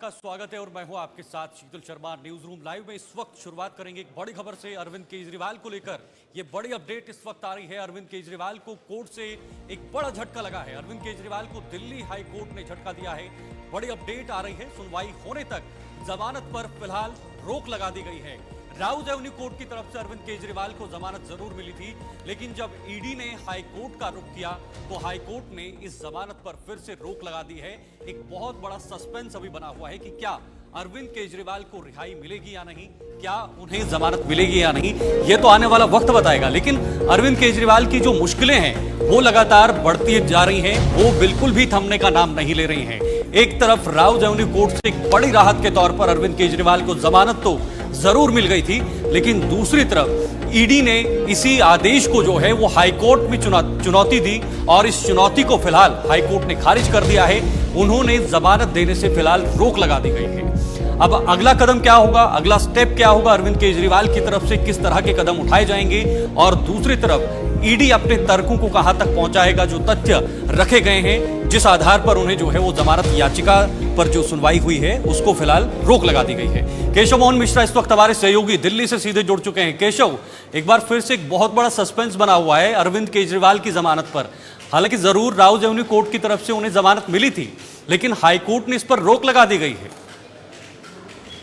का स्वागत है और मैं हूं आपके साथ शीतल शर्मा। न्यूज रूम लाइव में इस वक्त शुरुआत करेंगे एक बड़ी खबर से अरविंद केजरीवाल को लेकर। ये बड़ी अपडेट इस वक्त आ रही है। अरविंद केजरीवाल को कोर्ट से एक बड़ा झटका लगा है। अरविंद केजरीवाल को दिल्ली हाई कोर्ट ने झटका दिया है। बड़ी अपडेट आ रही है। सुनवाई होने तक जमानत पर फिलहाल रोक लगा दी गई है। राउज एवेन्यू कोर्ट की तरफ से अरविंद केजरीवाल को जमानत जरूर मिली थी, लेकिन जब ईडी ने हाई कोर्ट का रुख किया तो हाई कोर्ट ने इस जमानत पर फिर से रोक लगा दी है। एक बहुत बड़ा सस्पेंस अभी बना हुआ है कि क्या अरविंद केजरीवाल को रिहाई मिलेगी या नहीं, क्या उन्हें जमानत मिलेगी या नहीं, यह तो आने वाला वक्त बताएगा। लेकिन अरविंद केजरीवाल की जो मुश्किलें हैं वो लगातार बढ़ती जा रही हैं, वो बिल्कुल भी थमने का नाम नहीं ले रही हैं। एक तरफ राउज एवेन्यू कोर्ट से एक बड़ी राहत के तौर पर अरविंद केजरीवाल को जमानत तो जरूर मिल गई थी, लेकिन दूसरी तरफ ईडी ने इसी आदेश को जो है वो हाईकोर्ट में चुनौती दी और इस चुनौती को फिलहाल हाईकोर्ट ने खारिज कर दिया है। उन्होंने जमानत देने से फिलहाल रोक लगा दी गई है। अब अगला कदम क्या होगा, अगला स्टेप क्या होगा, अरविंद केजरीवाल की तरफ से किस तरह के कदम उठाए जाएंगे और दूसरी तरफ ईडी अपने तर्कों को कहां तक पहुंचाएगा। जो तथ्य रखे गए हैं जिस आधार पर उन्हें जो है वो जमानत याचिका पर जो सुनवाई हुई है उसको फिलहाल रोक लगा दी गई है। केशव मोहन मिश्रा इस वक्त हमारे सहयोगी दिल्ली से सीधे जुड़ चुके हैं। केशव, एक बार फिर से एक बहुत बड़ा सस्पेंस बना हुआ है अरविंद केजरीवाल की जमानत पर। हालांकि जरूर राउज एवेन्यू कोर्ट की तरफ से उन्हें जमानत मिली थी, लेकिन हाईकोर्ट ने इस पर रोक लगा दी गई है।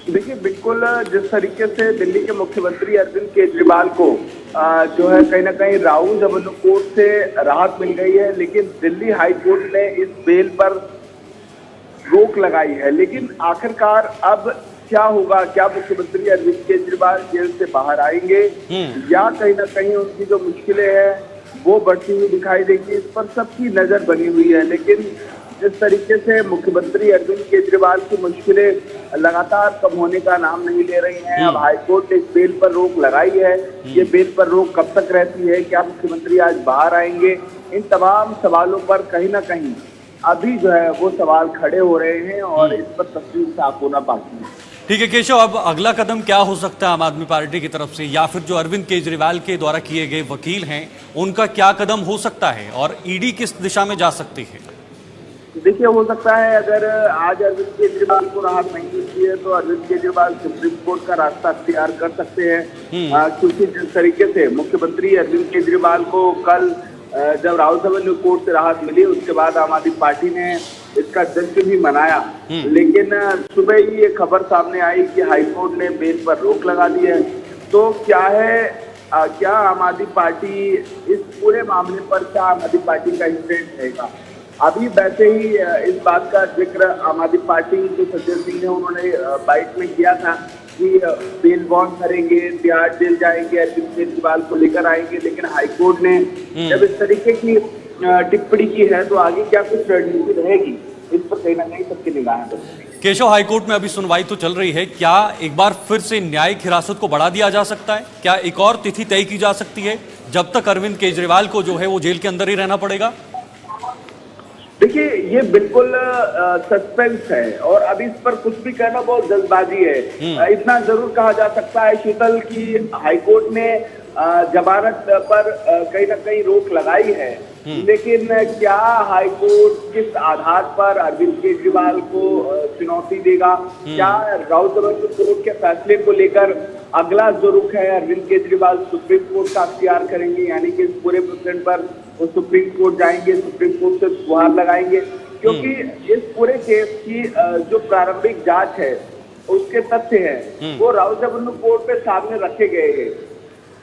देखिए, बिल्कुल जिस तरीके से दिल्ली के मुख्यमंत्री अरविंद केजरीवाल को जो है कहीं ना कहीं राउज एवेन्यू कोर्ट से राहत मिल गई है, लेकिन दिल्ली हाई कोर्ट ने इस बेल पर रोक लगाई है। लेकिन आखिरकार अब क्या होगा? क्या मुख्यमंत्री अरविंद केजरीवाल जेल से बाहर आएंगे या कहीं ना कहीं उनकी जो मुश्किलें हैं वो बढ़ती हुई दिखाई देगी? इस पर सबकी नजर बनी हुई है। लेकिन जिस तरीके से मुख्यमंत्री अरविंद केजरीवाल की मुश्किलें लगातार कम होने का नाम नहीं ले रही हैं, अब हाईकोर्ट ने इस बेल पर रोक लगाई है। ये बेल पर रोक कब तक रहती है? क्या मुख्यमंत्री आज बाहर आएंगे? इन तमाम सवालों पर कहीं ना कहीं अभी जो है वो सवाल खड़े हो रहे हैं और इस पर तस्वीर साफ होना बाकी है। ठीक है केशव, अब अगला कदम क्या हो सकता है आम आदमी पार्टी की तरफ से, या फिर जो अरविंद केजरीवाल के द्वारा किए गए वकील हैं उनका क्या कदम हो सकता है और ईडी किस दिशा में जा सकती है? देखिए, हो सकता है अगर आज अरविंद केजरीवाल को राहत नहीं मिलती है तो अरविंद केजरीवाल सुप्रीम कोर्ट का रास्ता अख्तियार कर सकते हैं, क्योंकि जिस तरीके से मुख्यमंत्री अरविंद केजरीवाल को कल जब राउज एवेन्यू कोर्ट से राहत मिली उसके बाद आम आदमी पार्टी ने इसका जश्न भी मनाया, लेकिन सुबह ही ये खबर सामने आई कि हाईकोर्ट ने बेल पर रोक लगा दी है। तो क्या है, क्या आम आदमी पार्टी इस पूरे मामले पर क्या आम आदमी पार्टी का स्टैंड रहेगा? अभी वैसे ही इस बात का जिक्र आम आदमी पार्टी के सज्जन सिंह ने उन्होंने बाइट में किया था कि बेल बॉन्ड करेंगे, तिहाड़ जेल जाएंगे, अरविंद केजरीवाल को लेकर आएंगे। लेकिन हाईकोर्ट ने जब इस तरीके की टिप्पणी की है तो आगे क्या कुछ रणनीति रहेगी, इस पर कहीं ना कहीं सबकी निगाहें बनेंगी। केशव, हाईकोर्ट में अभी सुनवाई तो चल रही है, क्या एक बार फिर से न्यायिक हिरासत को बढ़ा दिया जा सकता है? क्या एक और तिथि तय की जा सकती है जब तक अरविंद केजरीवाल को जो है वो जेल के अंदर ही रहना पड़ेगा? देखिए, ये बिल्कुल सस्पेंस है और अभी इस पर कुछ भी कहना बहुत जल्दबाजी है। इतना जरूर कहा जा सकता है शीतल की हाईकोर्ट ने जमानत पर कहीं ना कहीं रोक लगाई है, लेकिन क्या हाईकोर्ट किस आधार पर अरविंद केजरीवाल को चुनौती देगा? क्या राउज एवेन्यू कोर्ट के फैसले को लेकर अगला जो रुख है अरविंद केजरीवाल सुप्रीम कोर्ट का अख्तियार करेंगे, यानी कि इस पूरे प्रकरण पर वो सुप्रीम कोर्ट जाएंगे, सुप्रीम कोर्ट से गुहार लगाएंगे? क्योंकि इस पूरे केस की जो प्रारंभिक जांच है उसके तथ्य हैं वो राउज एवेन्यू कोर्ट पे सामने रखे गए हैं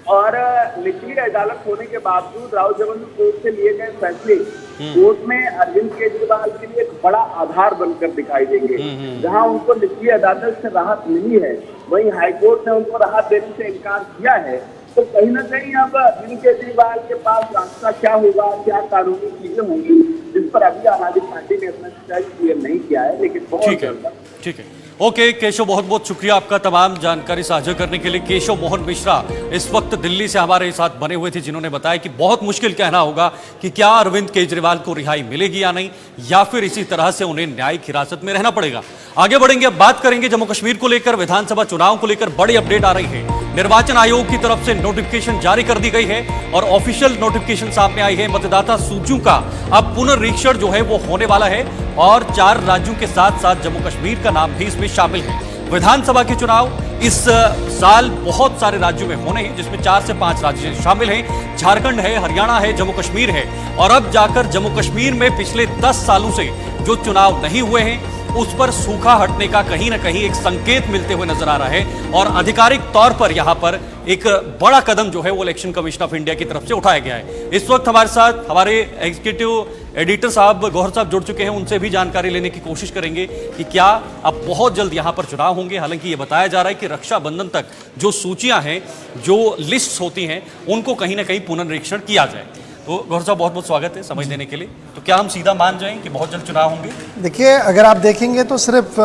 और निचली अदालत होने के बावजूद राउज एवेन्यू कोर्ट से लिए गए फैसले कोर्ट में अरविंद केजरीवाल के लिए एक बड़ा आधार बनकर दिखाई देंगे। जहां उनको निचली अदालत से राहत मिली है वहीं हाईकोर्ट ने उनको राहत देने से इनकार किया है। तो कहीं ना कहीं अब अरविंद केजरीवाल के पास रास्ता क्या होगा, क्या कानूनी चीजें होंगी, जिस पर अभी आम आदमी पार्टी ने अपना स्टैंड क्लियर नहीं किया है, लेकिन बहुत जल्द। ठीक है, ओके केशव, बहुत बहुत शुक्रिया आपका तमाम जानकारी साझा करने के लिए। केशव मोहन मिश्रा इस वक्त दिल्ली से हमारे साथ बने हुए थे, जिन्होंने बताया कि बहुत मुश्किल कहना होगा कि क्या अरविंद केजरीवाल को रिहाई मिलेगी या नहीं, या फिर इसी तरह से उन्हें न्यायिक हिरासत में रहना पड़ेगा। आगे बढ़ेंगे, अब बात करेंगे जम्मू कश्मीर को लेकर, विधानसभा चुनाव को लेकर बड़ी अपडेट आ रही है। निर्वाचन आयोग की तरफ से नोटिफिकेशन जारी कर दी गई है और ऑफिशियल नोटिफिकेशन सामने आई है। मतदाता सूचियों का अब पुनर्निरीक्षण जो है वो होने वाला है और 4 राज्यों के साथ साथ जम्मू कश्मीर का नाम भी इसमें शामिल है। विधानसभा के चुनाव इस साल बहुत सारे राज्यों में होने हैं, जिसमें 4 से 5 राज्य शामिल हैं। झारखंड है, हरियाणा है, जम्मू कश्मीर है और अब जाकर जम्मू कश्मीर में पिछले 10 सालों से जो चुनाव नहीं हुए हैं उस पर सूखा हटने का कहीं ना कहीं एक संकेत मिलते हुए नजर आ रहा है और आधिकारिक तौर पर यहां पर एक बड़ा कदम जो है वो इलेक्शन कमीशन ऑफ इंडिया की तरफ से उठाया गया है। इस वक्त हमारे साथ हमारे एग्जीक्यूटिव एडिटर साहब गौहर साहब जुड़ चुके हैं, उनसे भी जानकारी लेने की कोशिश करेंगे कि क्या अब बहुत जल्द यहां पर चुनाव होंगे। हालांकि ये बताया जा रहा है कि रक्षाबंधन तक जो सूचियां हैं, जो लिस्ट होती हैं, उनको कहीं ना कहीं पुनर्निरीक्षण किया जाए। तो गौहर साहब बहुत बहुत स्वागत है समय देने के लिए। तो क्या हम सीधा मान जाएं कि बहुत जल्द चुनाव होंगे? देखिए, अगर आप देखेंगे तो सिर्फ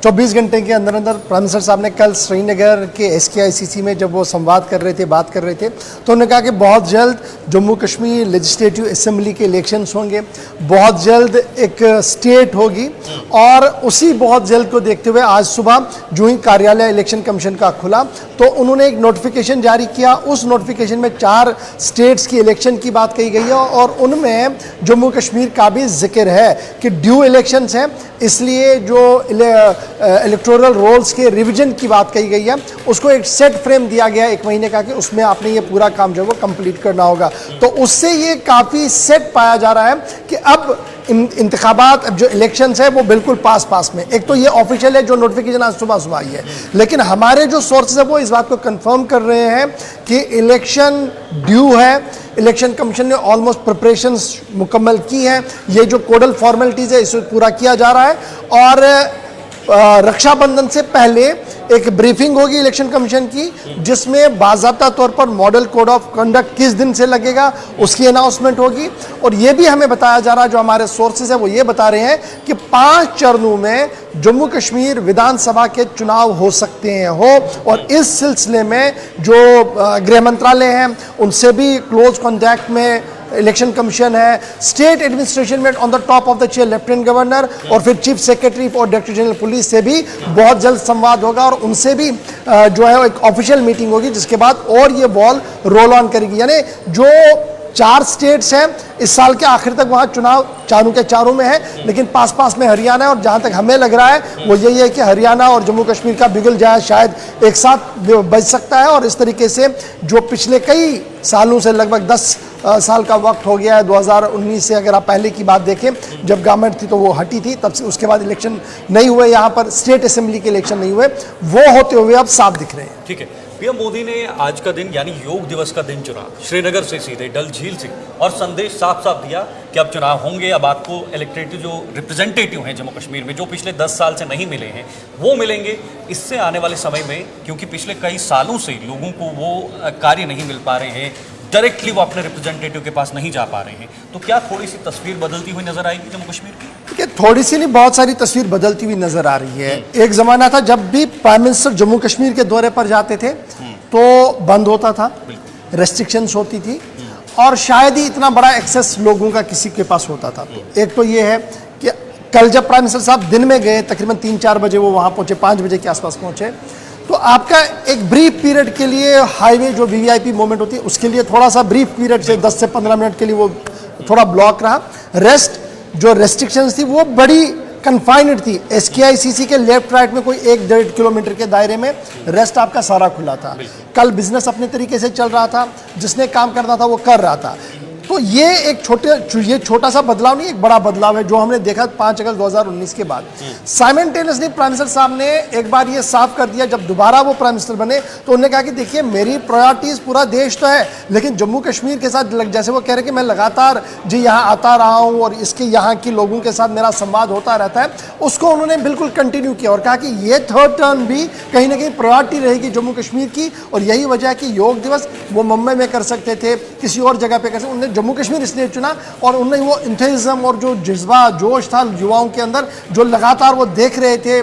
24 घंटे के अंदर अंदर प्राइम मिनिस्टर साहब ने कल श्रीनगर के SKICC में जब वो संवाद कर रहे थे, बात कर रहे थे, तो उन्होंने कहा कि बहुत जल्द जम्मू कश्मीर लेजिस्लेटिव असेंबली के इलेक्शंस होंगे, बहुत जल्द एक स्टेट होगी और उसी बहुत जल्द को देखते हुए आज सुबह जो ही कार्यालय इलेक्शन कमीशन का खुला तो उन्होंने एक नोटिफिकेशन जारी किया। उस नोटिफिकेशन में 4 स्टेट्स की इलेक्शन की बात कही गई है और उनमें जम्मू कश्मीर का भी जिक्र है कि ड्यू इलेक्शंस हैं, इसलिए जो इलेक्टोरल रोल्स के रिवीजन की बात कही गई है उसको एक सेट फ्रेम दिया गया 1 महीने का कि उसमें आपने ये पूरा काम जो है वो कंप्लीट करना होगा। तो उससे ये काफ़ी सेट पाया जा रहा है कि अब इंतखाबात, अब जो इलेक्शंस है वो बिल्कुल पास में। एक तो ये ऑफिशियल है जो नोटिफिकेशन आज सुबह आई है, लेकिन हमारे जो सोर्सेज है वो इस बात को कंफर्म कर रहे हैं कि इलेक्शन ड्यू है। इलेक्शन कमीशन ने ऑलमोस्ट प्रिपरेशंस मुकम्मल की हैं, ये जो कोडल फॉर्मेलिटीज़ है इसे पूरा किया जा रहा है और रक्षाबंधन से पहले एक ब्रीफिंग होगी इलेक्शन कमीशन की जिसमें बाज़ाब्ता तौर पर मॉडल कोड ऑफ कंडक्ट किस दिन से लगेगा उसकी अनाउंसमेंट होगी। और ये भी हमें बताया जा रहा है, जो हमारे सोर्सेज है वो ये बता रहे हैं कि 5 चरणों में जम्मू कश्मीर विधानसभा के चुनाव हो सकते हैं और इस सिलसिले में जो गृह मंत्रालय हैं उनसे भी क्लोज कॉन्टैक्ट में इलेक्शन कमीशन है। स्टेट एडमिनिस्ट्रेशन में on the top of the chair lieutenant governor और फिर चीफ सेक्रेटरी और डायरेक्टर जनरल पुलिस से भी बहुत जल्द संवाद होगा और उनसे भी जो है एक ऑफिशियल मीटिंग होगी जिसके बाद और ये बॉल रोल ऑन करेगी। यानी जो 4 स्टेट्स हैं इस साल के आखिर तक वहाँ चुनाव चारों के चारों में है, लेकिन पास में हरियाणा है और जहाँ तक हमें लग रहा है वो यही है कि हरियाणा और जम्मू कश्मीर का बिगुल जाए शायद एक साथ बज सकता है। और इस तरीके से जो पिछले कई सालों से लगभग 10 साल का वक्त हो गया है, 2019 से अगर आप पहले की बात देखें जब गवर्नमेंट थी तो वो हटी थी, तब से उसके बाद इलेक्शन नहीं हुए, यहाँ पर स्टेट असेंबली के इलेक्शन नहीं हुए, वो होते हुए अब साफ दिख रहे हैं। ठीक है, पीएम मोदी ने आज का दिन यानी योग दिवस का दिन चुना, श्रीनगर से सीधे डल झील से, और संदेश साफ दिया कि अब चुनाव होंगे। अब आपको इलेक्टेड जो रिप्रेजेंटेटिव हैं जम्मू कश्मीर में जो पिछले 10 साल से नहीं मिले हैं वो मिलेंगे। इससे आने वाले समय में, क्योंकि पिछले कई सालों से लोगों को वो कार्य नहीं मिल पा रहे हैं, डायरेक्टली वो अपने रिप्रेजेंटेटिव के पास नहीं जा पा रहे हैं, तो क्या थोड़ी सी तस्वीर बदलती हुई नजर आएगी जम्मू कश्मीर की? देखिए, थोड़ी सी नहीं, बहुत सारी तस्वीर बदलती हुई नजर आ रही है। एक जमाना था जब भी प्राइम मिनिस्टर जम्मू कश्मीर के दौरे पर जाते थे तो बंद होता था, रेस्ट्रिक्शंस होती थी और शायद ही इतना बड़ा एक्सेस लोगों का किसी के पास होता था। एक तो ये है कि कल जब प्राइम मिनिस्टर साहब दिन में गए, तकरीबन 3-4 बजे वो वहाँ पहुँचे, 5 बजे के आसपास पहुँचे, तो आपका एक ब्रीफ पीरियड के लिए हाईवे जो VVIP मोमेंट होती है उसके लिए थोड़ा सा ब्रीफ पीरियड से 10 से 15 मिनट के लिए वो थोड़ा ब्लॉक रहा। रेस्ट जो रेस्ट्रिक्शंस थी वो बड़ी कन्फाइंड थी। SKICC के लेफ्ट राइट में कोई 1-1.5 किलोमीटर के दायरे में रेस्ट आपका सारा खुला था। कल बिजनेस अपने तरीके से चल रहा था, जिसने काम करना था वो कर रहा था। तो ये एक छोटा सा बदलाव नहीं, एक बड़ा बदलाव है जो हमने देखा 5 अगस्त 2019 के बाद। साइमल्टेनियसली प्राइम मिनिस्टर साहब ने एक बार ये साफ कर दिया, जब दोबारा वो प्राइम मिनिस्टर बने तो उन्होंने कहा कि देखिए मेरी प्रायोरिटीज पूरा देश तो है, लेकिन जम्मू कश्मीर के साथ जैसे वो कह रहे कि मैं लगातार जी यहाँ आता रहा हूँ और इसके यहाँ की लोगों के साथ मेरा संवाद होता रहता है, उसको उन्होंने बिल्कुल कंटिन्यू किया और कहा कि ये 3rd टर्म भी कहीं ना कहीं प्रायोरिटी रहेगी जम्मू कश्मीर की। और यही वजह है कि योग दिवस वो मुंबई में कर सकते थे, किसी और जगह पर कर सकते, उन्होंने जम्मू कश्मीर इसलिए चुना और उनमें वो इंथुजिज्म और जो जज्बा जोश था युवाओं के अंदर जो लगातार वो देख रहे थे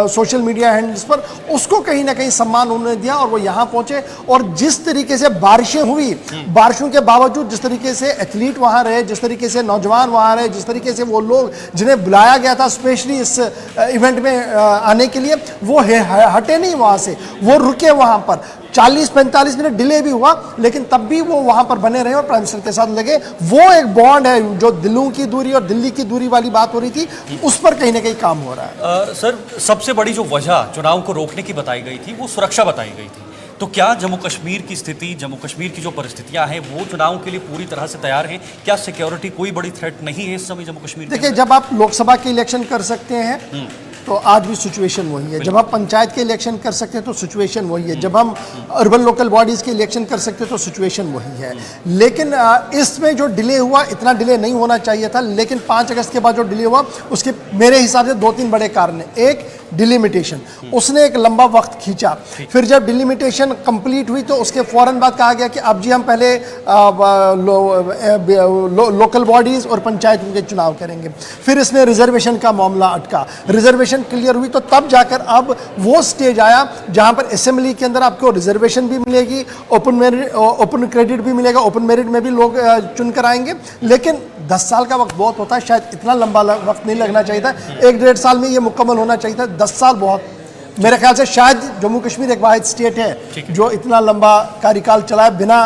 सोशल मीडिया हैंडल्स पर, उसको कहीं ना कहीं सम्मान उन्होंने दिया और वो यहाँ पहुंचे। और जिस तरीके से बारिशें हुई, बारिशों के बावजूद जिस तरीके से एथलीट वहाँ रहे, जिस तरीके से नौजवान वहाँ रहे, जिस तरीके से वो लोग जिन्हें बुलाया गया था स्पेशली इस इवेंट में आने के लिए, वो हटे नहीं वहाँ से, वो रुके वहाँ पर। 40-45 मिनट डिले भी हुआ, लेकिन तब भी वो वहां पर बने रहे और प्राइम मिनिस्टर के साथ लगे। वो एक बॉन्ड है, जो दिलों की दूरी और दिल्ली की दूरी वाली बात हो रही थी, उस पर कहीं ना कहीं काम हो रहा है। सर, सबसे बड़ी जो वजह चुनाव को रोकने की बताई गई थी वो सुरक्षा बताई गई थी। तो क्या जम्मू कश्मीर की स्थिति, जम्मू कश्मीर की जो परिस्थितियां हैं, वो चुनाव के लिए पूरी तरह से तैयार हैं? क्या सिक्योरिटी कोई बड़ी थ्रेट नहीं है इस समय जम्मू कश्मीर के देखिए, अंदर? जब आप लोकसभा के इलेक्शन कर सकते हैं तो आज भी सिचुएशन वही है। जब आप पंचायत के इलेक्शन कर सकते हैं तो सिचुएशन वही है। जब हम अर्बन लोकल बॉडीज के इलेक्शन कर सकते हैं तो सिचुएशन वही है। लेकिन इसमें जो डिले हुआ, इतना डिले नहीं होना चाहिए था, लेकिन 5 अगस्त के बाद जो डिले हुआ, उसके मेरे हिसाब से 2-3 बड़े कारण हैं। एक, डिलिमिटेशन, उसने एक लंबा वक्त खींचा। फिर जब डिलिमिटेशन कंप्लीट हुई तो उसके फौरन बाद कहा गया कि अब जी हम पहले लोकल बॉडीज और पंचायतों के चुनाव करेंगे। फिर इसमें रिजर्वेशन का मामला अटका, रिजर्वेशन क्लियर हुई तो तब जाकर अब वो स्टेज आया जहां पर असेंबली के अंदर आपको रिजर्वेशन भी मिलेगी, ओपन क्रेडिट भी मिलेगा, ओपन मेरिट में भी लोग चुनकर आएंगे। लेकिन 10 साल का वक्त बहुत होता है, शायद इतना लंबा वक्त नहीं लगना चाहिए था। 1-1.5 साल में ये मुकम्मल होना चाहिए था। 10 साल बहुत, मेरे ख्याल से शायद जम्मू कश्मीर एक वाहिद स्टेट है जो इतना लंबा कार्यकाल चलाए बिना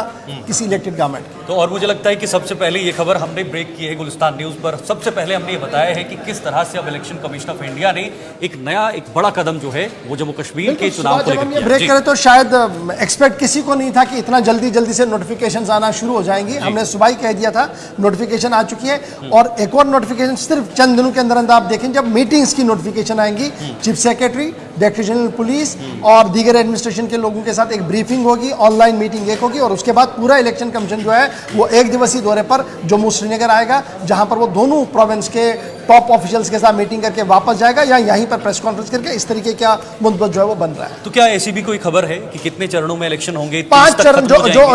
किसी इलेक्टेड गवर्नमेंट के। तो और मुझे लगता है कि सबसे पहले ये खबर हमने ब्रेक की है गुलिस्तान न्यूज़ पर। सबसे पहले हमने ये बताया है कि किस तरह से अब इलेक्शन कमीशन ऑफ इंडिया ने एक नया, एक बड़ा कदम जो है वो जम्मू कश्मीर के चुनाव को लेकर ब्रेक करें तो शायद एक्सपेक्ट किसी को नहीं था कि इतना जल्दी से नोटिफिकेशन आना शुरू हो जाएंगी। हमने सुबह ही कह दिया था नोटिफिकेशन आ चुकी है, और एक और नोटिफिकेशन सिर्फ चंद दिनों के अंदर आप देखें जब मीटिंग्स की नोटिफिकेशन आएंगी। Chief secretary, director general police और दीगर एडमिनिस्ट्रेशन के लोगों के साथ एक ब्रीफिंग होगी, ऑनलाइन मीटिंग एक होगी, और उसके बाद पूरा इलेक्शन कमीशन जो है वो 1 दिवसीय दौरे पर जम्मू श्रीनगर आएगा, जहां पर वो दोनों प्रोविंस के टॉप ऑफिशियल्स के साथ मीटिंग करके वापस जाएगा, या यहीं पर प्रेस कॉन्फ्रेंस करके इस तरीके का मुद्दा जो है वो बन रहा है। तो क्या ऐसी भी कोई खबर है कि कितने चरणों में इलेक्शन होंगे? 5 चरण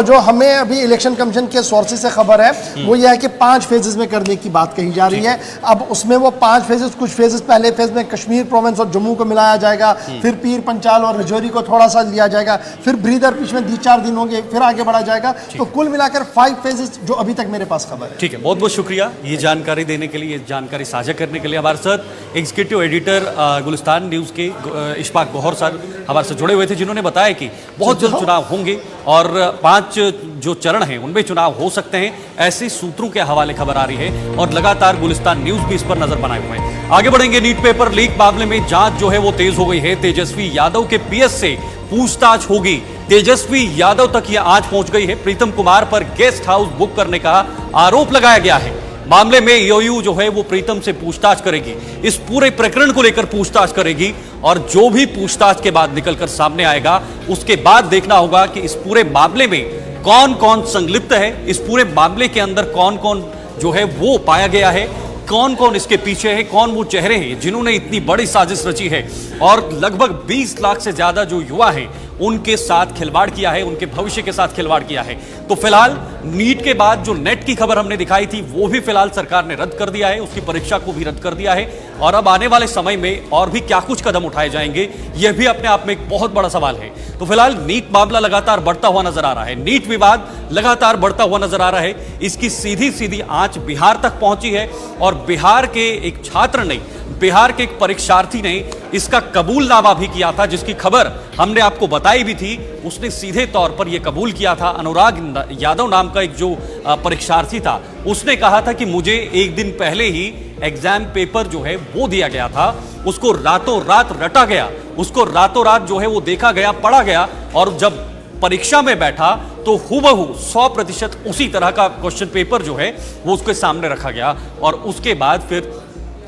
जो हमें अभी इलेक्शन कमीशन के सोर्सेज से खबर है वो यह है कि 5 फेजेस में करने की बात कही जा रही है। अब उसमें वो 5 फेजेस, कुछ फेजेस पहले फेज में कश्मीर प्रोविंस और जम्मू को मिलाया जाएगा, फिर पीर पंचाल और रजौरी को थोड़ा सा लिया जाएगा, फिर ब्रीदर बीच में 2-4 दिन होंगे, फिर आगे बढ़ा जाएगा। तो कुल मिलाकर 5 फेजेस जो अभी तक मेरे पास खबर है। ठीक है, बहुत बहुत शुक्रिया ये जानकारी देने के लिए, ये जानकारी साझा करने के लिए। हमारे साथ एग्जीक्यूटिव एडिटर गुलिस्तान न्यूज़ के इशफाक गौहर सर हमारे साथ जुड़े हुए थे, जिन्होंने बताया कि बहुत जल्द चुनाव होंगे और 5 जो चरण हैं उनमें चुनाव हो सकते हैं, ऐसे सूत्रों के हवाले खबर आ रही है। और लगातार गुलिस्तान न्यूज़ भी इस पर नजर बनाए हुए हैं। आगे बढ़ेंगे। नीट पेपर लीक मामले में जांच जो है वो तेज हो गई है। तेजस्वी यादव के पीएस से पूछताछ होगी। तेजस्वी यादव तक यह आज पहुंच गई है। प्रीतम कुमार पर गेस्ट हाउस बुक करने का आरोप लगाया गया है। मामले में ईओयू जो है वो प्रीतम से पूछताछ करेगी, इस पूरे प्रकरण को लेकर पूछताछ करेगी, और जो भी पूछताछ के बाद निकलकर सामने आएगा उसके बाद देखना होगा कि इस पूरे मामले में कौन कौन संलिप्त है, इस पूरे मामले के अंदर कौन कौन जो है वो पाया गया है, कौन कौन इसके पीछे है, कौन वो चेहरे हैं जिन्होंने इतनी बड़ी साजिश रची है और लगभग 20 लाख से ज्यादा जो युवा हैं उनके साथ खिलवाड़ किया है, उनके भविष्य के साथ खिलवाड़ किया है। तो फिलहाल नीट के बाद जो नेट की खबर हमने दिखाई थी वो भी फिलहाल सरकार ने रद्द कर दिया है, उसकी परीक्षा को भी रद्द कर दिया है। और अब आने वाले समय में और भी क्या कुछ कदम उठाए जाएंगे यह भी अपने आप में एक बहुत बड़ा सवाल है। तो फिलहाल नीट मामला लगातार बढ़ता हुआ नजर आ रहा है, नीट विवाद लगातार बढ़ता हुआ नजर आ रहा है। इसकी सीधी सीधी आंच बिहार तक पहुंची है और बिहार के एक छात्र ने, बिहार के एक परीक्षार्थी ने इसका कबूलनामा भी किया था, जिसकी खबर हमने आपको बताई भी थी। उसने सीधे तौर पर यह कबूल किया था। अनुराग यादव नाम का एक जो परीक्षार्थी था, उसने कहा था कि मुझे एक दिन पहले ही एग्जाम पेपर जो है वो दिया गया था, उसको रातों रात रटा गया, उसको रातों रात जो है वो देखा गया, पढ़ा गया, और जब परीक्षा में बैठा तो हुबहू 100% उसी तरह का क्वेश्चन पेपर जो है वो उसके सामने रखा गया। और उसके बाद फिर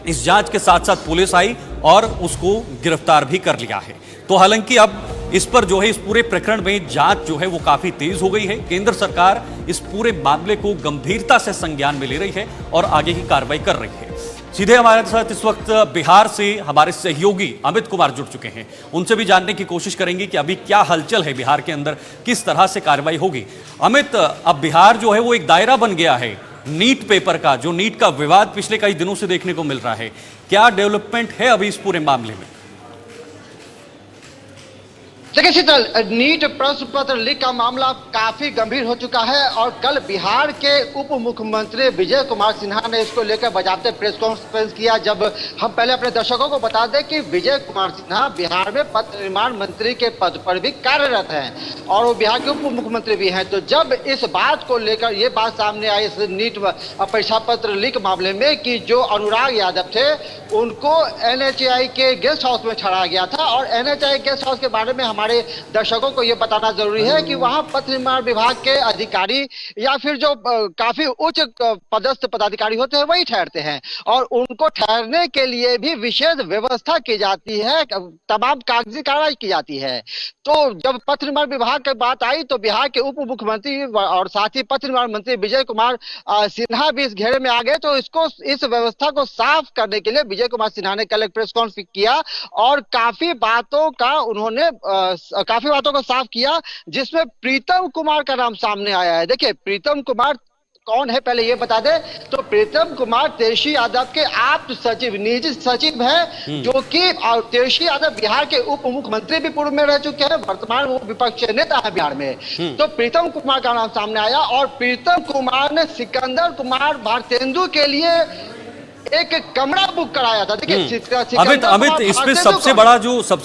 इस जांच के साथ साथ पुलिस आई और उसको गिरफ्तार भी कर लिया है। तो हालांकि अब इस पर जो है, इस पूरे प्रकरण में जांच जो है वो काफी तेज हो गई है। केंद्र सरकार इस पूरे मामले को गंभीरता से संज्ञान में ले रही है और आगे की कार्रवाई कर रही है। सीधे हमारे साथ इस वक्त बिहार से हमारे सहयोगी अमित कुमार जुड़ चुके हैं, उनसे भी जानने की कोशिश करेंगे कि अभी क्या हलचल है बिहार के अंदर, किस तरह से कार्रवाई होगी। अमित, अब बिहार जो है वो एक दायरा बन गया है नीट पेपर का, जो नीट का विवाद पिछले कई दिनों से देखने को मिल रहा है, क्या डेवलपमेंट है अभी इस पूरे मामले में? देखिए शीतल, नीट प्रश्न पत्र लीक का मामला काफी गंभीर हो चुका है और कल बिहार के उप मुख्यमंत्री विजय कुमार सिन्हा ने इसको लेकर बाकायदा प्रेस कॉन्फ्रेंस किया। जब हम पहले अपने दर्शकों को बता दें कि विजय कुमार सिन्हा बिहार में पथ निर्माण मंत्री के पद पर भी कार्यरत हैं और वो बिहार के उप मुख्यमंत्री भी हैं। तो जब इस बात को लेकर ये बात सामने आई इस नीट परीक्षा पत्र लीक मामले में कि जो अनुराग यादव थे उनको NHAI के गेस्ट हाउस में छाड़ा गया था और NHAI गेस्ट हाउस के बारे में हमारे दर्शकों को यह बताना जरूरी है कि वहां पथ निर्माण विभाग के अधिकारी या फिर जो काफी उच्च पदस्थ पदाधिकारी होते हैं वही ठहरते हैं और उनको ठहरने के लिए भी विशेष व्यवस्था की जाती है, तमाम कागजी कार्रवाई की जाती है। तो जब पथ निर्माण विभाग की बात आई तो बिहार के उप मुख्यमंत्री और साथ ही पथ निर्माण मंत्री विजय कुमार सिन्हा भी इस घेरे में आ गए। तो इस व्यवस्था को साफ करने के लिए विजय कुमार सिन्हा ने कल एक प्रेस कॉन्फ्रेंस किया और काफी बातों को साफ किया, जिसमें प्रीतम कुमार का नाम सामने आया है। देखिए प्रीतम कुमार कौन है पहले ये बता दे। तो प्रीतम कुमार तेजस्वी यादव के आप्त सचिव, निजी सचिव है, जो कि तेजस्वी यादव बिहार के उप मुख्यमंत्री भी पूर्व में रह चुके हैं, वर्तमान वो विपक्षी नेता है बिहार में। तो प्रीतम कुमार का नाम सामने आया और प्रीतम कुमार ने सिकंदर कुमार भारतेंदु के लिए एक कमरा बुक कराया था। देखिए अमित इसमें सबसे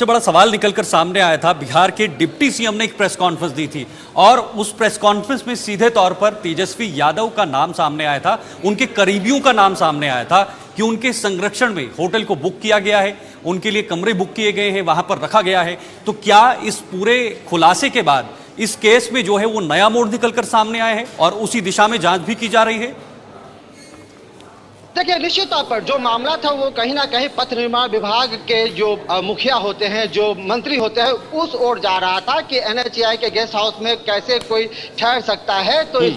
बड़ा सवाल निकलकर सामने आया था। बिहार के डिप्टी सीएम ने एक प्रेस कॉन्फ्रेंस दी थी और उस प्रेस कॉन्फ्रेंस में सीधे तौर पर तेजस्वी यादव का नाम सामने आया था, उनके करीबियों का नाम सामने आया था कि उनके संरक्षण में होटल को बुक किया गया है, उनके लिए कमरे बुक किए गए हैं, वहां पर रखा गया है। तो क्या इस पूरे खुलासे के बाद इस केस में जो है वो नया मोड़ निकलकर सामने आया है और उसी दिशा में जांच भी की जा रही है? देखिए निश्चित तौर पर जो मामला था वो कहीं ना कहीं पथ निर्माण विभाग के जो मुखिया होते हैं, जो मंत्री होते हैं, उस ओर जा रहा था कि NHAI के गेस्ट हाउस में कैसे कोई ठहर सकता है। तो इस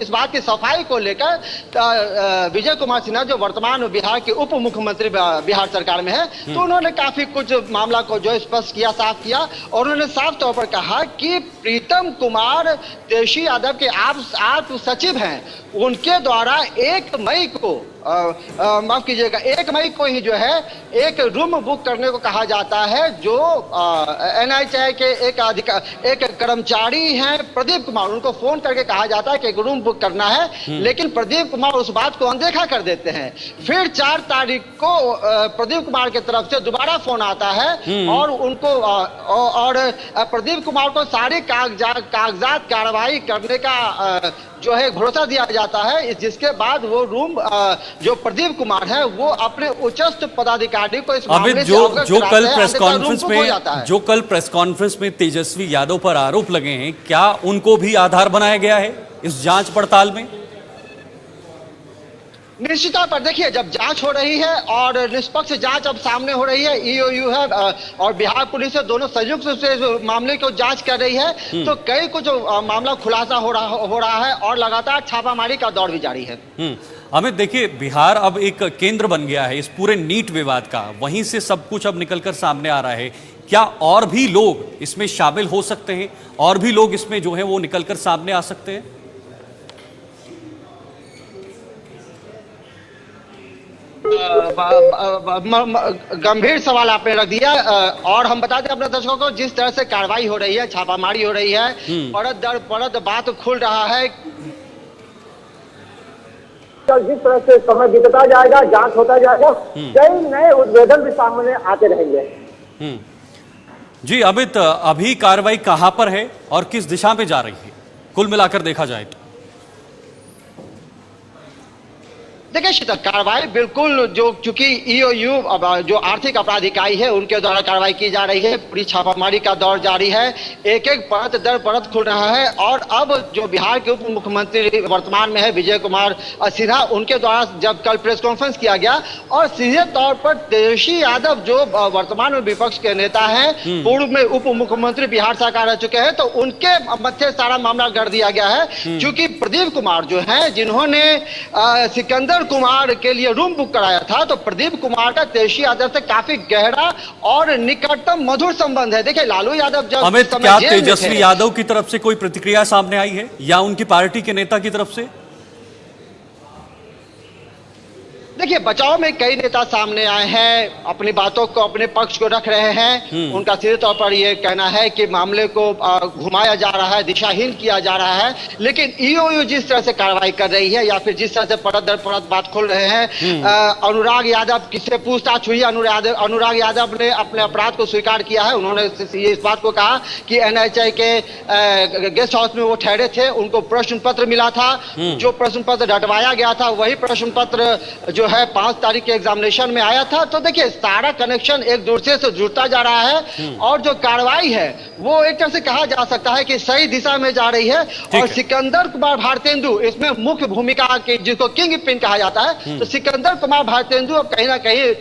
बात की सफाई को लेकर विजय कुमार सिन्हा जो वर्तमान बिहार के उप मुख्यमंत्री बिहार सरकार में है, तो उन्होंने काफी कुछ मामला को जो स्पष्ट किया, साफ किया और उन्होंने साफ तौर पर कहा कि प्रीतम कुमार तेजस्वी यादव के आप सचिव हैं, उनके द्वारा 1 मई को माफ कीजिएगा 1 मई को ही जो है एक रूम बुक करने को कहा जाता है। जो NHAI के एक कर्मचारी हैं प्रदीप कुमार, उनको फोन करके कहा जाता है कि एक रूम बुक करना है, लेकिन प्रदीप कुमार उस बात को अनदेखा कर देते हैं। फिर 4 तारीख को प्रदीप कुमार की तरफ से दोबारा फोन आता है और उनको प्रदीप कुमार को सारी कागजात कार्रवाई करने का जो है भरोसा दिया जाता है, जिसके बाद वो रूम जो प्रदीप कुमार है वो अपने उच्चस्थ पदाधिकारी को इस मामले से अवगत जो कल प्रेस कॉन्फ्रेंस में तेजस्वी यादव पर आरोप लगे हैं, क्या उनको भी आधार बनाया गया है इस जांच पड़ताल में? निश्चित तौर पर देखिए जब जांच हो रही है और निष्पक्ष जांच अब सामने हो रही है, EOU है और बिहार पुलिस है, दोनों संयुक्त रूप से मामले को जांच कर रही है, तो कई कुछ मामला खुलासा हो रहा है और लगातार छापामारी का दौर भी जारी है। अमित देखिए, बिहार अब एक केंद्र बन गया है इस पूरे नीट विवाद का, वहीं से सब कुछ अब निकलकर सामने आ रहा है। क्या और भी लोग इसमें शामिल हो सकते हैं, और भी लोग इसमें जो है वो निकलकर सामने आ सकते हैं? गंभीर सवाल आपने रख दिया और हम बता दें अपने दर्शकों को, जिस तरह से कार्रवाई हो रही है, छापामारी हो रही है, परत दर परत बात खुल रहा है। जिस तरह से समय बीतता जाएगा, जांच होता जाएगा, कई नए उद्भेदन भी सामने आते रहेंगे। जी अमित, अभी कार्रवाई कहां पर है और किस दिशा में जा रही है, कुल मिलाकर देखा जाए तो? देखिए शीतल, कार्रवाई बिल्कुल जो चूंकि EOU जो आर्थिक अपराध इकाई है उनके द्वारा कार्रवाई की जा रही है, पूरी छापामारी का दौर जारी है, एक एक परत दर परत खुल रहा है और अब जो बिहार के उप मुख्यमंत्री वर्तमान में है विजय कुमार सिन्हा, उनके द्वारा जब कल प्रेस कॉन्फ्रेंस किया गया और सीधे तौर पर तेजस्वी यादव जो वर्तमान में विपक्ष के नेता है, पूर्व में उप मुख्यमंत्री बिहार सरकार रह चुके हैं, तो उनके मध्य सारा मामला गढ़ दिया गया है। चूंकि प्रदीप कुमार जो है जिन्होंने सिकंदर कुमार के लिए रूम बुक कराया था, तो प्रदीप कुमार का तेजस्वी यादव से काफी गहरा और निकटतम मधुर संबंध है। देखिए लालू यादव जब अमित, क्या तेजस्वी यादव की तरफ से कोई प्रतिक्रिया सामने आई है या उनकी पार्टी के नेता की तरफ से? देखिए, बचाव में कई नेता सामने आए हैं, अपनी बातों को, अपने पक्ष को रख रहे हैं। उनका सीधे तौर पर यह कहना है कि मामले को घुमाया जा रहा है, दिशाहीन किया जा रहा है। लेकिन ईओयू जिस तरह से कार्रवाई कर रही है या फिर जिस तरह से परत दर परत बात खोल रहे हैं, अनुराग यादव किससे पूछताछ हुई, अनुराग यादव ने अपने अपराध को स्वीकार किया है। उन्होंने इस बात को कहा कि एनएचआई के गेस्ट हाउस में वो ठहरे थे, उनको प्रश्न पत्र मिला था, जो प्रश्न पत्र हटवाया गया था वही प्रश्न पत्र जो है 5 तारीख के एग्जामिनेशन में आया था। तो देखिए, सारा कनेक्शन एक दूसरे से जुड़ता जा रहा है और जो कार्रवाई है वो एक तरह से कहा जा सकता है कि सही दिशा में जा रही है। और सिकंदर कुमार भारतेंदु इसमें मुख्य भूमिका की, जिसको किंग पिन कहा जाता है, तो सिकंदर कुमार भारतेंदु अब कहीं ना कहीं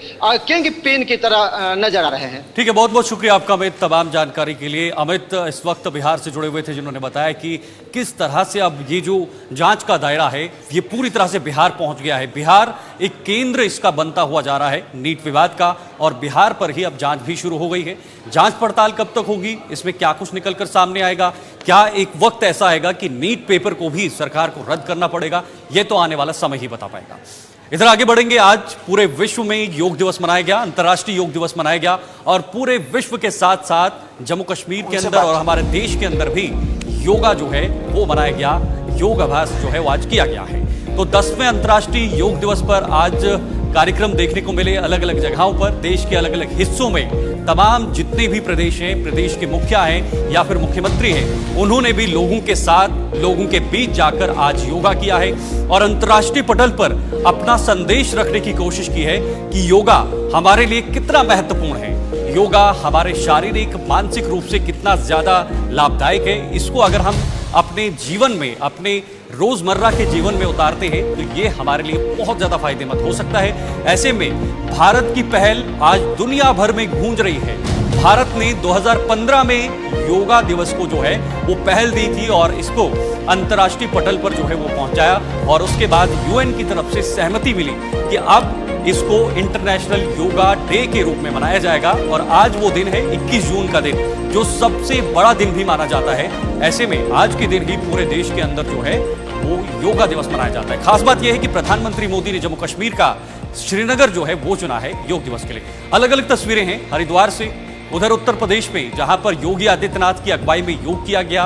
किंग पिन की तरह नजर आ रहे हैं। ठीक है, बहुत बहुत शुक्रिया आपका अमित, तमाम जानकारी के लिए। अमित इस वक्त बिहार से जुड़े हुए थे, जिन्होंने बताया कि किस तरह से अब ये जो जांच का दायरा है ये पूरी तरह से बिहार पहुंच गया है। बिहार एक केंद्र इसका बनता हुआ जा रहा है नीट विवाद का, और बिहार पर ही अब जांच भी शुरू हो गई है। जांच पड़ताल कब तक होगी, इसमें क्या कुछ निकलकर सामने आएगा, क्या एक वक्त ऐसा आएगा कि नीट पेपर को भी सरकार को रद्द करना पड़ेगा, यह तो आने वाला समय ही बता पाएगा। इधर आगे बढ़ेंगे। आज पूरे विश्व में योग दिवस मनाया गया, अंतर्राष्ट्रीय योग दिवस मनाया गया, और पूरे विश्व के साथ साथ जम्मू कश्मीर के अंदर और हमारे देश के अंदर भी योगा जो है वो मनाया गया, योग अभ्यास जो है वो आज किया गया है। तो 10वें अंतर्राष्ट्रीय योग दिवस पर आज कार्यक्रम देखने को मिले अलग अलग जगहों पर, देश के अलग अलग हिस्सों में। तमाम जितने भी प्रदेश हैं, प्रदेश के मुखिया हैं या फिर मुख्यमंत्री हैं, उन्होंने भी लोगों के साथ, लोगों के बीच जाकर आज योगा किया है और अंतर्राष्ट्रीय पटल पर अपना संदेश रखने की कोशिश की है कि योगा हमारे लिए कितना महत्वपूर्ण है, योगा हमारे शारीरिक मानसिक रूप से कितना ज्यादा लाभदायक है। इसको अगर हम अपने जीवन में, अपने रोजमर्रा के जीवन में उतारते हैं तो ये हमारे लिए बहुत ज्यादा फायदेमंद हो सकता है। ऐसे में भारत की पहल आज दुनिया भर में गूंज रही है। भारत ने 2015 में योगा दिवस को जो है वो पहल दी थी और इसको अंतर्राष्ट्रीय पटल पर जो है वो पहुंचाया, और उसके बाद यूएन की तरफ से सहमति मिली कि अब इसको इंटरनेशनल योगा डे के रूप में मनाया जाएगा। और आज वो दिन है 21 जून का दिन, जो सबसे बड़ा दिन भी माना जाता है। ऐसे में आज के दिन ही पूरे देश के अंदर जो है वो योगा दिवस मनाया जाता है। खास बात यह है कि प्रधानमंत्री मोदी ने जम्मू कश्मीर का श्रीनगर जो है वो चुना है योग दिवस के लिए। अलग अलग तस्वीरें हैं हरिद्वार से, उधर उत्तर प्रदेश में जहां पर योगी आदित्यनाथ की अगुवाई में योग किया गया,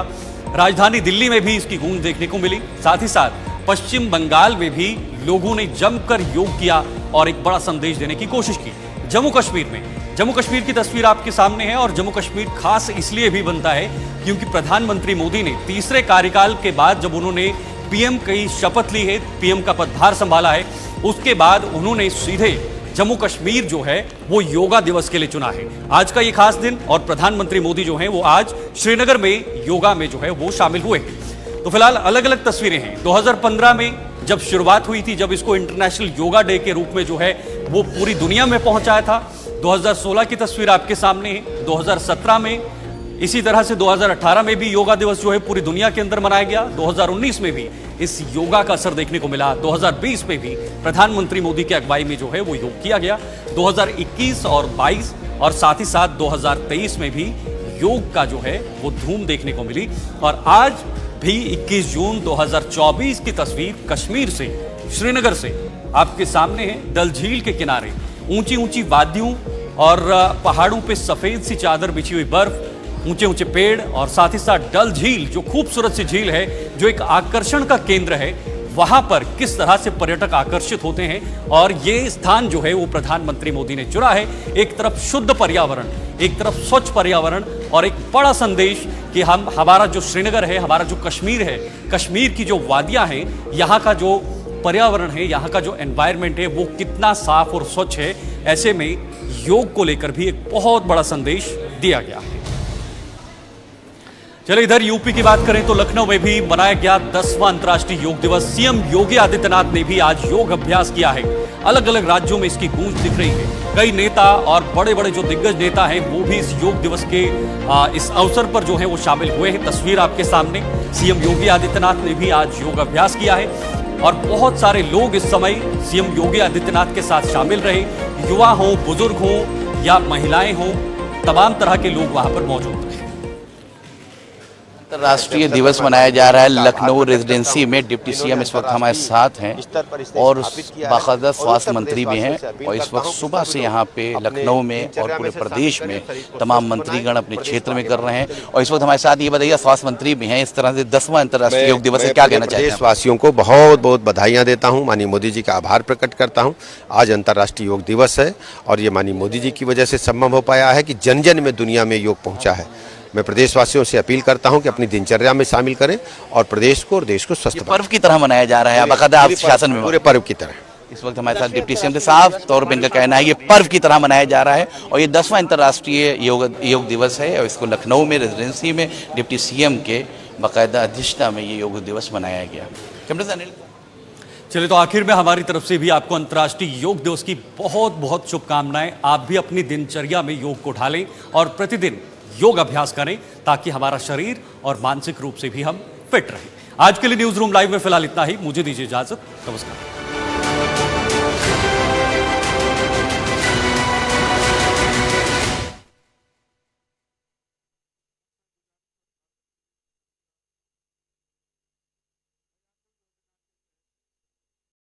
राजधानी दिल्ली में भी इसकी गूंज देखने को मिली। साथ ही साथ पश्चिम बंगाल में भी लोगों ने जमकर योग किया और एक बड़ा संदेश देने की कोशिश की। जम्मू कश्मीर की तस्वीर आपके सामने है, और जम्मू कश्मीर खास इसलिए भी बनता है क्योंकि प्रधानमंत्री मोदी ने तीसरे कार्यकाल के बाद जब उन्होंने पीएम की शपथ ली है, पीएम का पदभार संभाला है, उसके बाद उन्होंने सीधे जम्मू कश्मीर जो है वो योगा दिवस के लिए चुना है। आज का ये खास दिन, और प्रधानमंत्री मोदी जो है वो आज श्रीनगर में योगा में जो है वो शामिल हुए हैं। तो फिलहाल अलग अलग तस्वीरें हैं। 2015 में जब शुरुआत हुई थी, जब इसको इंटरनेशनल योगा डे के रूप में जो है वो पूरी दुनिया में पहुंचाया था। 2016 की तस्वीर आपके सामने है। 2017 में, इसी तरह से 2018 में भी योगा दिवस जो है पूरी दुनिया के अंदर मनाया गया। 2019 में भी इस योगा का असर देखने को मिला। 2020 में भी प्रधानमंत्री मोदी की अगुवाई में जो है वो योग किया गया। 2021 और 22 और साथ ही साथ 2023 में भी योग का जो है वो धूम देखने को मिली। और आज भी 21 जून 2024 की तस्वीर कश्मीर से, श्रीनगर से आपके सामने है। डल झील के किनारे ऊंची ऊंची वादियों और पहाड़ों पे सफेद सी चादर बिछी हुई बर्फ, ऊंचे ऊंचे पेड़, और साथ ही साथ डल झील जो खूबसूरत सी झील है, जो एक आकर्षण का केंद्र है। वहां पर किस तरह से पर्यटक आकर्षित होते हैं, और ये स्थान जो है वो प्रधानमंत्री मोदी ने चुना है। एक तरफ शुद्ध पर्यावरण, एक तरफ स्वच्छ पर्यावरण, और एक बड़ा संदेश कि हमारा जो श्रीनगर है, हमारा जो कश्मीर है, कश्मीर की जो वादियां हैं, यहाँ का जो पर्यावरण है, यहाँ का जो एनवायरनमेंट है वो कितना साफ और स्वच्छ है। ऐसे में योग को लेकर भी एक बहुत बड़ा संदेश दिया गया है। चलिए इधर यूपी की बात करें तो लखनऊ में भी मनाया गया 10वां अंतर्राष्ट्रीय योग दिवस। सीएम योगी आदित्यनाथ ने भी आज योग अभ्यास किया है। अलग अलग राज्यों में इसकी गूंज दिख रही है। कई नेता और बड़े बड़े जो दिग्गज नेता हैं वो भी इस योग दिवस के इस अवसर पर जो है वो शामिल हुए हैं। तस्वीर आपके सामने, सीएम योगी आदित्यनाथ ने भी आज योग अभ्यास किया है, और बहुत सारे लोग इस समय सीएम योगी आदित्यनाथ के साथ शामिल रहे। युवा हो, बुजुर्ग हो या महिलाएं हो, तमाम तरह के लोग वहां पर मौजूद थे। अंतर्राष्ट्रीय दिवस मनाया जा रहा है लखनऊ रेजिडेंसी में। डिप्टी सीएम इस वक्त हमारे साथ हैं और बाकायदा स्वास्थ्य मंत्री भी हैं और इस वक्त सुबह से यहाँ पे लखनऊ में और पूरे प्रदेश में तमाम मंत्रीगण अपने क्षेत्र में कर रहे हैं। और इस वक्त हमारे साथ ये बताइए, स्वास्थ्य मंत्री भी हैं, इस तरह से 10वां अंतर्राष्ट्रीय योग दिवस है, क्या कहना चाहते हैं? देशवासियों को बहुत बहुत बधाइयाँ देता हूँ, माननीय मोदी जी का आभार प्रकट करता हूँ। आज अंतर्राष्ट्रीय योग दिवस है और ये माननीय मोदी जी की वजह से संभव हो पाया है कि जन जन में दुनिया में योग पहुँचा है। मैं प्रदेशवासियों से अपील करता हूं कि अपनी दिनचर्या में शामिल करें और प्रदेश को और देश को स्वस्थ बनाएं। पर्व की तरह मनाया जा रहा है बाकायदा आप शासन में? पूरे पर्व की तरह। इस वक्त हमारे साथ डिप्टी सीएम थे, साफ तौर पर इनका कहना है ये पर्व की तरह मनाया जा रहा है और ये 10वां अंतर्राष्ट्रीय योग दिवस है और इसको लखनऊ में रेजिडेंसी में डिप्टी सीएम के बाकायदा अध्यक्षता में ये योग दिवस मनाया गया। कैमरे से अनिल। चलिए, तो आखिर में हमारी तरफ से भी आपको अंतर्राष्ट्रीय योग दिवस की बहुत बहुत शुभकामनाएं। आप भी अपनी दिनचर्या में योग को ढालें और प्रतिदिन योग अभ्यास करें ताकि हमारा शरीर और मानसिक रूप से भी हम फिट रहें। आज के लिए न्यूज़ रूम लाइव में फिलहाल इतना ही। मुझे दीजिए इजाजत। नमस्कार।